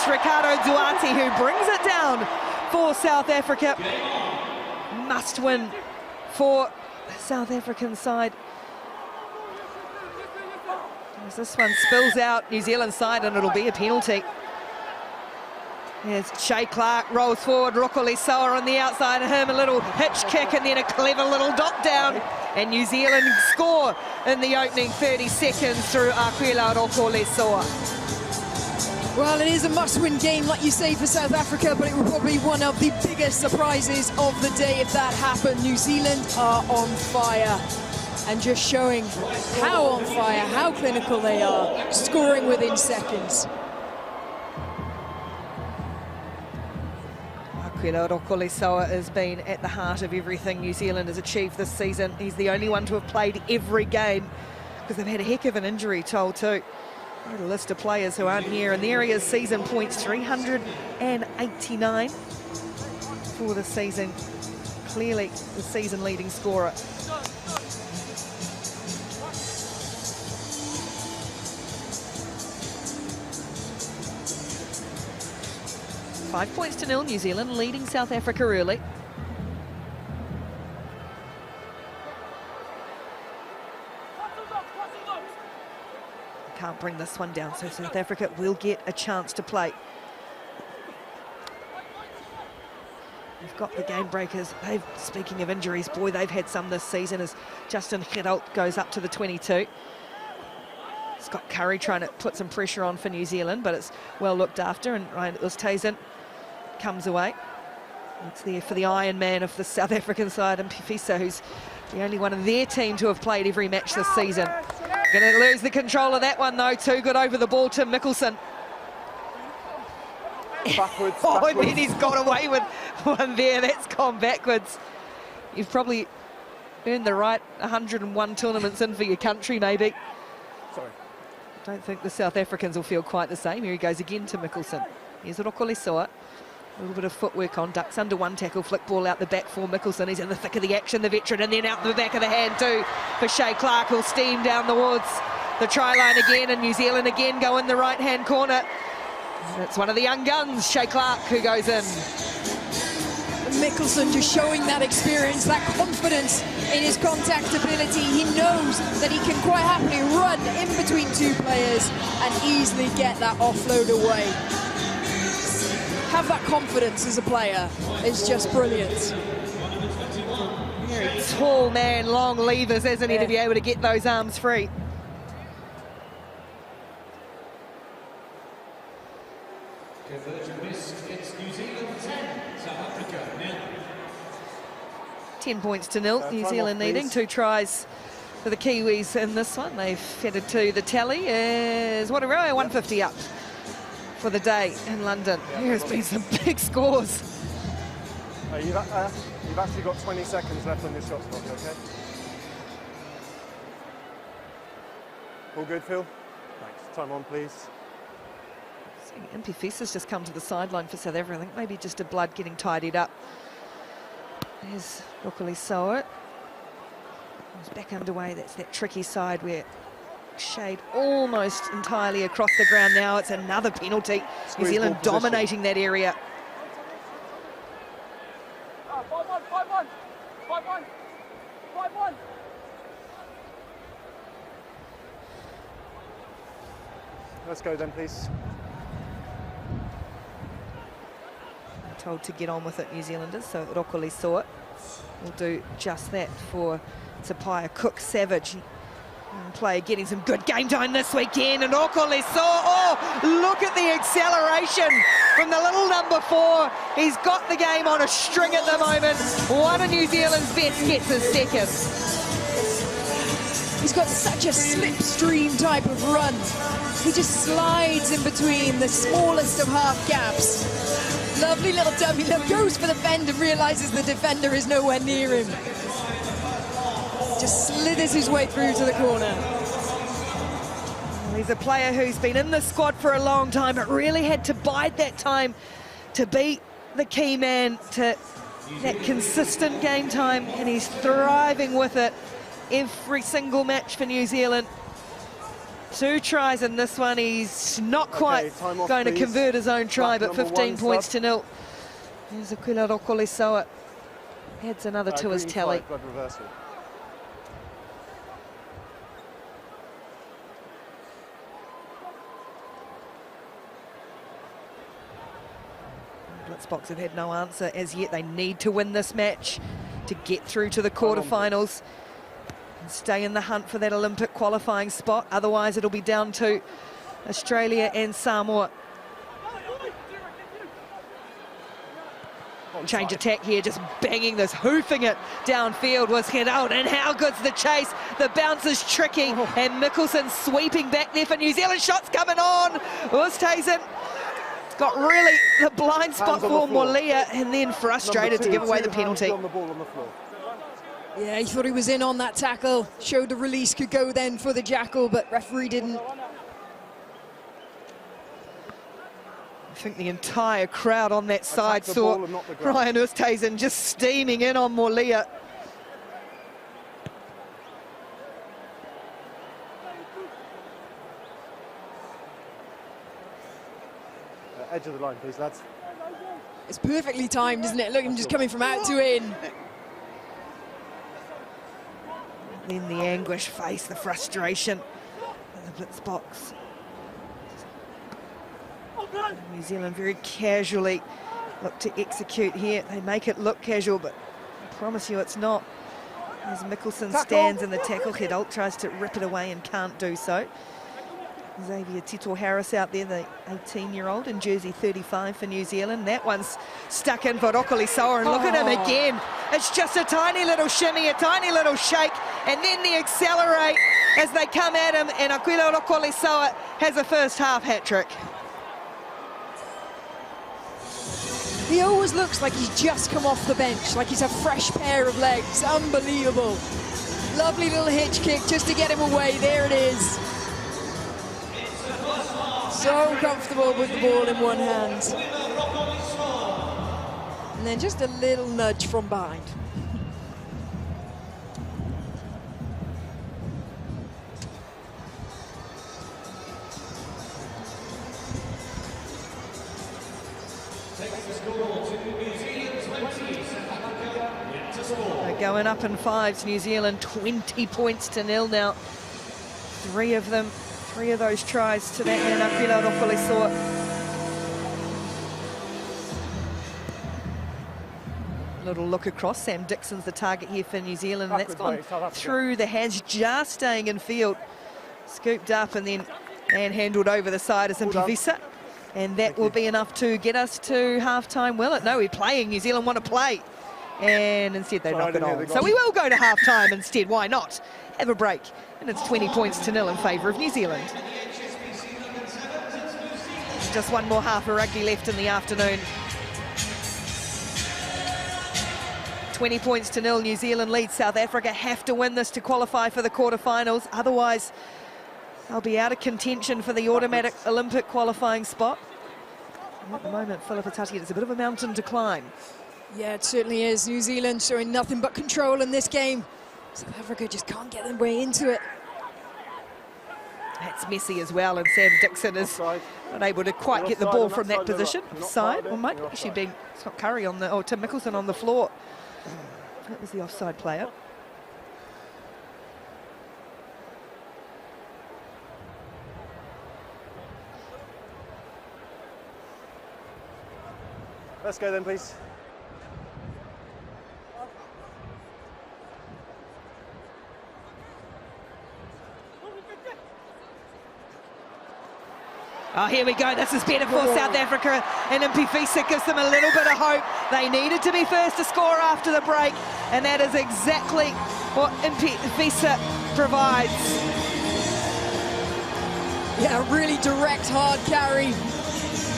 It's Ricardo Duarte who brings it down for South Africa. Must win for the South African side. As this one spills out New Zealand side, and it'll be a penalty. Here's Clarke, rolls forward, Rokolisoa on the outside of him, a little hitch kick and then a clever little dot down. And New Zealand score in the opening 30 seconds through Akuila Rokolisoa. Well, it is a must-win game, like you say, for South Africa, but it will probably be one of the biggest surprises of the day if that happened. New Zealand are on fire, and just showing how on fire, how clinical they are, scoring within seconds. Akuila Rokolisoa has been at the heart of everything New Zealand has achieved this season. He's the only one to have played every game, because they've had a heck of an injury toll too. A list of players who aren't here, and there he is, season points 389 for the season. Clearly the season leading scorer. Five points to nil, New Zealand leading South Africa early. Can't bring this one down, so South Africa will get a chance to play. They've got the game breakers. Speaking of injuries, boy, they've had some this season as Justin Geralt goes up to the 22. Scott Curry trying to put some pressure on for New Zealand, but it's well looked after, and Ryan Oosthuizen comes away. It's there for the Iron Man of the South African side, Impi Visser, who's the only one in their team to have played every match this season. Going to lose the control of that one, though. Too good over the ball, Tim Mickelson. Backwards, Oh, backwards. and then he's got away with one there. That's gone backwards. You've probably earned the right 101 tournaments in for your country, maybe. Sorry. Don't think the South Africans will feel quite the same. Here he goes again to Mickelson. Here's Rokolisoa. A little bit of footwork on, ducks under one tackle, flick ball out the back for Mickelson. He's in the thick of the action, the veteran, and then out the back of the hand too for Clarke, who'll steam down towards the try line again, and New Zealand again go in the right-hand corner. And it's one of the young guns, Clarke, who goes in. Mickelson just showing that experience, that confidence in his contact ability. He knows that he can quite happily run in between two players and easily get that offload away. Have that confidence as a player is just brilliant. Very tall man, long levers, isn't he, to be able to get those arms free. It's New Zealand 10, South Africa 0. 10 points to nil, New Zealand needing 2 tries for the Kiwis in this one. They've headed to the tally as what a row, 150 up for the day in London. There has been some big scores. You've actually got 20 seconds left on your shot clock, okay? All good, Phil? Thanks. Time on, please. Impi Visser's just come to the sideline for South Africa. I think maybe just a blood getting tidied up. There's Rokolisoa. He's back underway. That's that tricky side where shade almost entirely across the ground now. It's another penalty. New Zealand dominating that area. 5-1, 5-1, 5-1, 5-1. Let's go then, please. Told to get on with it, New Zealanders, so Rokolisoa will do just that for Tapaya Cook Savage. Player getting some good game time this weekend, and Rokolisoa, oh, look at the acceleration from the little number 4. He's got the game on a string at the moment. One of New Zealand's best gets his second. He's got such a slipstream type of run. He just slides in between the smallest of half gaps. Lovely little dummy that goes for the bend and realizes the defender is nowhere near him. Just slithers his way through to the corner. He's a player who's been in the squad for a long time, but really had to bide that time to be the key man, to that consistent game time, and he's thriving with it every single match for New Zealand. 2 tries in this one. He's not quite going to convert his own try, but 15 points to 0. There's Akuila Rokolisoa. Adds another to his tally. Blitzboks have had no answer as yet. They need to win this match to get through to the quarterfinals and stay in the hunt for that Olympic qualifying spot. Otherwise, it'll be down to Australia and Samoa. Change attack here, just banging this, hoofing it downfield was hit out. And how good's the chase? The bounce is tricky, and Mickelson sweeping back there for New Zealand. Shots coming on. Oosthuizen got really the blind spot for Molia, and then frustrated to give away the penalty. Yeah, he thought he was in on that tackle. Showed the release could go then for the Jackal, but referee didn't. I think the entire crowd on that side saw Ryan Oosthuizen just steaming in on Molia. Edge of the line, please, lads. It's perfectly timed, isn't it? Look, him just coming from out to in. Then the anguish face, the frustration of the blitz box. New Zealand very casually look to execute here. They make it look casual, but I promise you it's not. As Mickelson stands in the tackle, Hidalt tries to rip it away and can't do so. Xavier Harris out there, the 18-year-old in jersey 35 for New Zealand. That one's stuck in for Rokolisoa, and look at him again. It's just a tiny little shimmy, a tiny little shake, and then the accelerate as they come at him, and Akuila Rokolisoa has a first half hat-trick. He always looks like he's just come off the bench, like he's a fresh pair of legs. Unbelievable. Lovely little hitch kick just to get him away. There it is. So comfortable with the ball in one hand. And then just a little nudge from behind. They're going up in 5s, New Zealand 20 points to 0 now. 3 of those tries to that man, Akuila Rokolisoa. Little look across, Sam Dixon's the target here for New Zealand, and that's gone through the hands, just staying in field. Scooped up and then handled over the side as Impi Visser. And that will be enough to get us to half-time, will it? No, we're playing. New Zealand want to play. And instead they knock it on. So we will go to half-time instead. Why not? Have a break. And it's 20 points to 0 in favour of New Zealand. Just one more half of rugby left in the afternoon. 20 points to 0. New Zealand leads. South Africa have to win this to qualify for the quarterfinals. Otherwise, they'll be out of contention for the automatic Olympic qualifying spot. And at the moment, Philippa Tati, it's a bit of a mountain to climb. Yeah, it certainly is. New Zealand showing nothing but control in this game. South Africa just can't get their way into it. That's messy as well, and Sam Dixon is not able to quite get the ball from that position. Offside, or might actually be Scott Curry on the, or Tim Mickelson on the floor. That was the offside player. Let's go then, please. Oh, here we go. This is better for South Africa, and Impi Visser gives them a little bit of hope. They needed to be first to score after the break, and that is exactly what Impi Visser provides. Yeah, really direct, hard carry.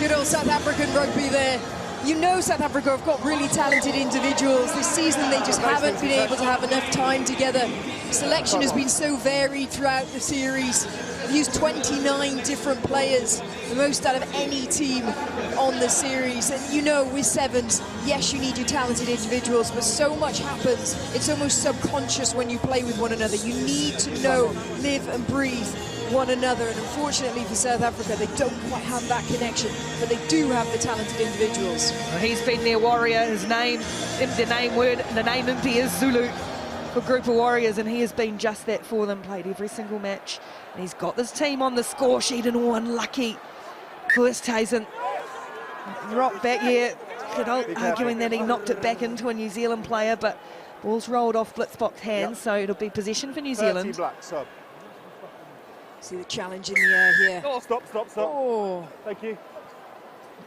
Good old South African rugby there. You know South Africa have got really talented individuals. This season they just haven't been able to have enough time together. Selection has been so varied throughout the series. They've used 29 different players, the most out of any team on the series. And you know, with sevens, yes, you need your talented individuals, but so much happens. It's almost subconscious when you play with one another. You need to know, live and breathe one another, and unfortunately for South Africa, they don't quite have that connection, but they do have the talented individuals. Well, he's been their warrior. His name, the name Impi is Zulu for Group of Warriors, and he has been just that for them, played every single match. And he's got this team on the score sheet, and unlucky for Oosthuizen. Rock back here, arguing that he knocked it back into a New Zealand player, but ball's rolled off Blitzbox hands, so it'll be possession for New Zealand. Black, sub. See the challenge in the air here. Oh, stop. Oh. Thank you.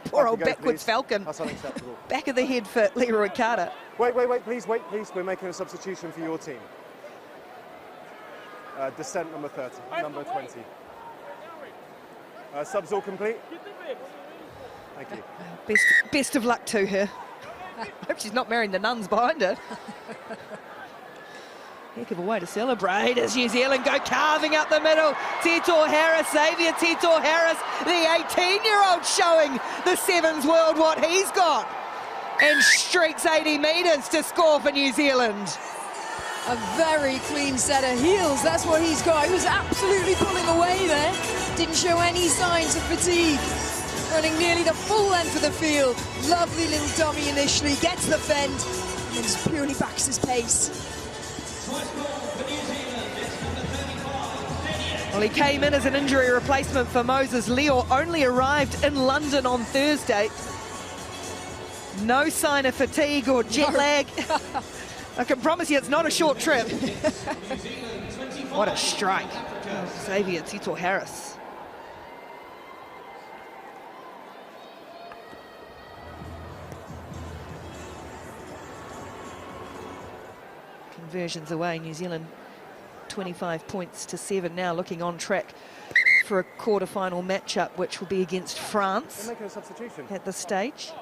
Poor old backwards Falcon. That's unacceptable. Back of the head for Leroy Carter. Wait, please. We're making a substitution for your team. Descent number 30, number 20. Subs all complete? Thank you. Best of luck to her. Hope she's not marrying the nuns behind her. Heck of a way to celebrate as New Zealand go carving up the middle. Xavier Harris, the 18-year-old showing the Sevens world what he's got. And streaks 80 metres to score for New Zealand. A very clean set of heels, that's what he's got. He was absolutely pulling away there. Didn't show any signs of fatigue. Running nearly the full length of the field. Lovely little dummy initially, gets the fend, and then just purely backs his pace. Well, he came in as an injury replacement for Moses Leo, only arrived in London on Thursday. No sign of fatigue or jet lag. I can promise you it's not a short trip. What a strike. Xavier Harris. Conversions away, New Zealand 25 points to 7 now, looking on track for a quarter-final matchup, which will be against France. They're making a substitution At this stage.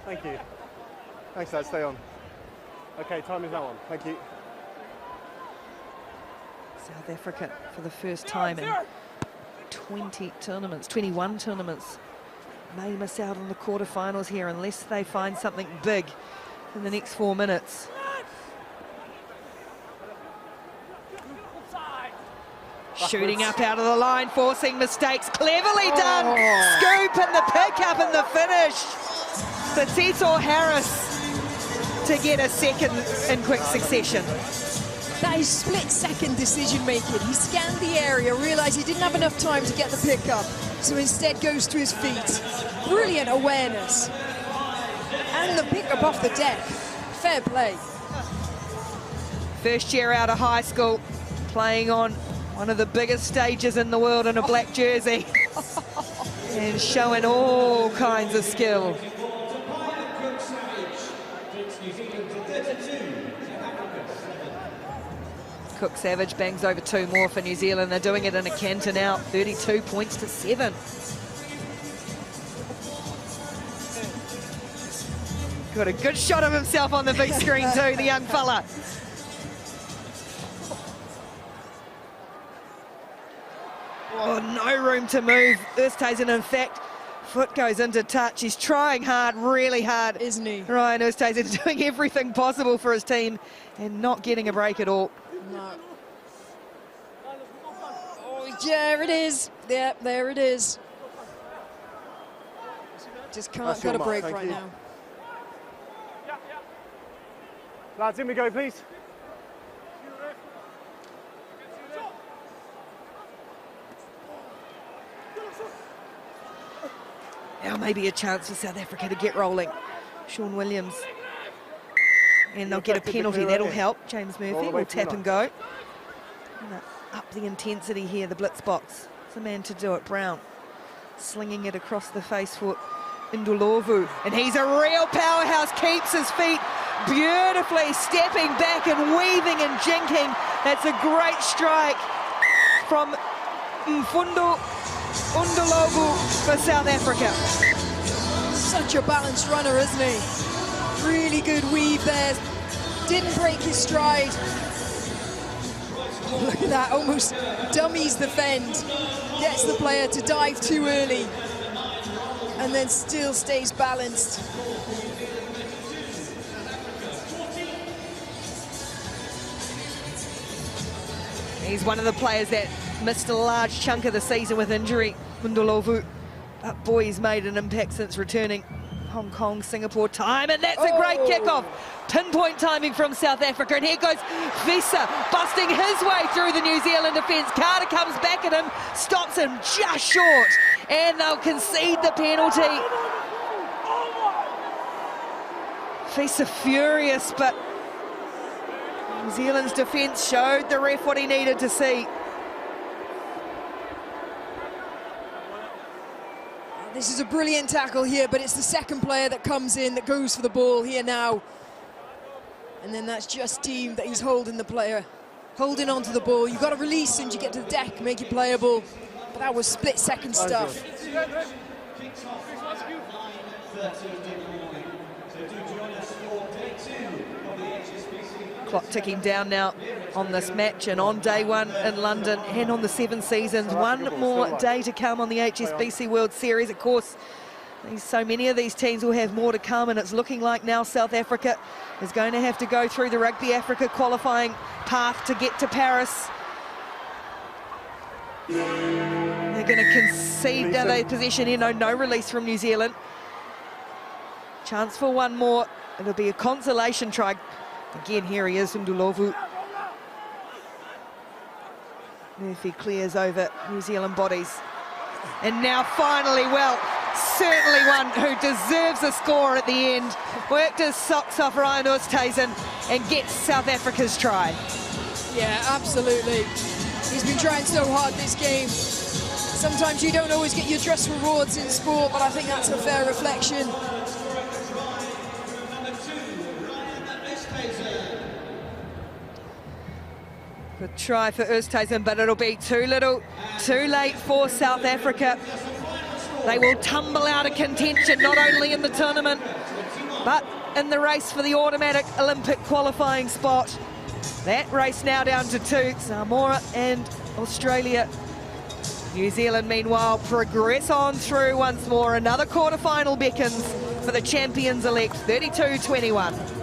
Thank you. Thanks, lad. Stay on. Okay, time is now on. Thank you. South Africa, for the first time in 21 tournaments, may miss out on the quarterfinals here unless they find something big in the next 4 minutes. Shooting up out of the line, forcing mistakes, cleverly done. Scoop and the pick up and the finish for Xavier Harris to get a second in quick succession. That is split-second decision-making. He scanned the area, realised he didn't have enough time to get the pick up, so instead goes to his feet. Brilliant awareness. And the pick up off the deck. Fair play. First year out of high school, playing on one of the biggest stages in the world in a black jersey. And showing all kinds of skill. Cook Savage bangs over 2 more for New Zealand. They're doing it in a canter now, 32 points to 7. Got a good shot of himself on the big screen too, the young fella. Oh, no room to move. Oosthuizen, in fact, foot goes into touch. He's trying hard, really hard. Isn't he? Ryan Oosthuizen doing everything possible for his team and not getting a break at all. No. Oh, there it is. Yeah, there it is. Just can't get a break right now. Lads, in we go, please. Now maybe a chance for South Africa to get rolling. Sean Williams. And they'll get a penalty, that'll help. James Murphy will tap and go. And up the intensity here, the blitz box. It's a man to do it, Brown. Slinging it across the face for Ndhlovu. And he's a real powerhouse, keeps his feet beautifully, stepping back and weaving and jinking. That's a great strike from Mfundo Ndhlovu for South Africa. Such a balanced runner, isn't he? Really good weave there. Didn't break his stride. Look at that, almost dummies the fend. Gets the player to dive too early. And then still stays balanced. He's one of the players that missed a large chunk of the season with injury, Ndhlovu. But boy, he's made an impact since returning. Hong Kong, Singapore time, and that's a great kickoff. Pinpoint timing from South Africa, and here goes Visser busting his way through the New Zealand defence. Carter comes back at him, stops him just short, and they'll concede the penalty. Visser furious, but New Zealand's defence showed the ref what he needed to see. This is a brilliant tackle here, but it's the second player that comes in that goes for the ball here now. And then that's just team that he's holding the player, holding onto the ball. You've got to release and you get to the deck, make it playable. But that was split-second stuff. Clock ticking down now on this match, and on day one in London and on the 7 seasons. One more day to come on the HSBC World Series. Of course, so many of these teams will have more to come, and it's looking like now South Africa is going to have to go through the Rugby Africa qualifying path to get to Paris. They're going to concede their possession here. No release from New Zealand. Chance for one more. It'll be a consolation try. Again, here he is, Ndhlovu. Murphy clears over New Zealand bodies. And now finally, well, certainly one who deserves a score at the end. Worked his socks off Ryan Oosthuizen and gets South Africa's try. Yeah, absolutely. He's been trying so hard this game. Sometimes you don't always get your just rewards in sport, but I think that's a fair reflection. Good try for Oosthuizen, but it'll be too little, too late for South Africa. They will tumble out of contention, not only in the tournament, but in the race for the automatic Olympic qualifying spot. That race now down to 2, Samoa and Australia. New Zealand, meanwhile, progress on through once more. Another quarter-final beckons for the champions-elect, 32-21.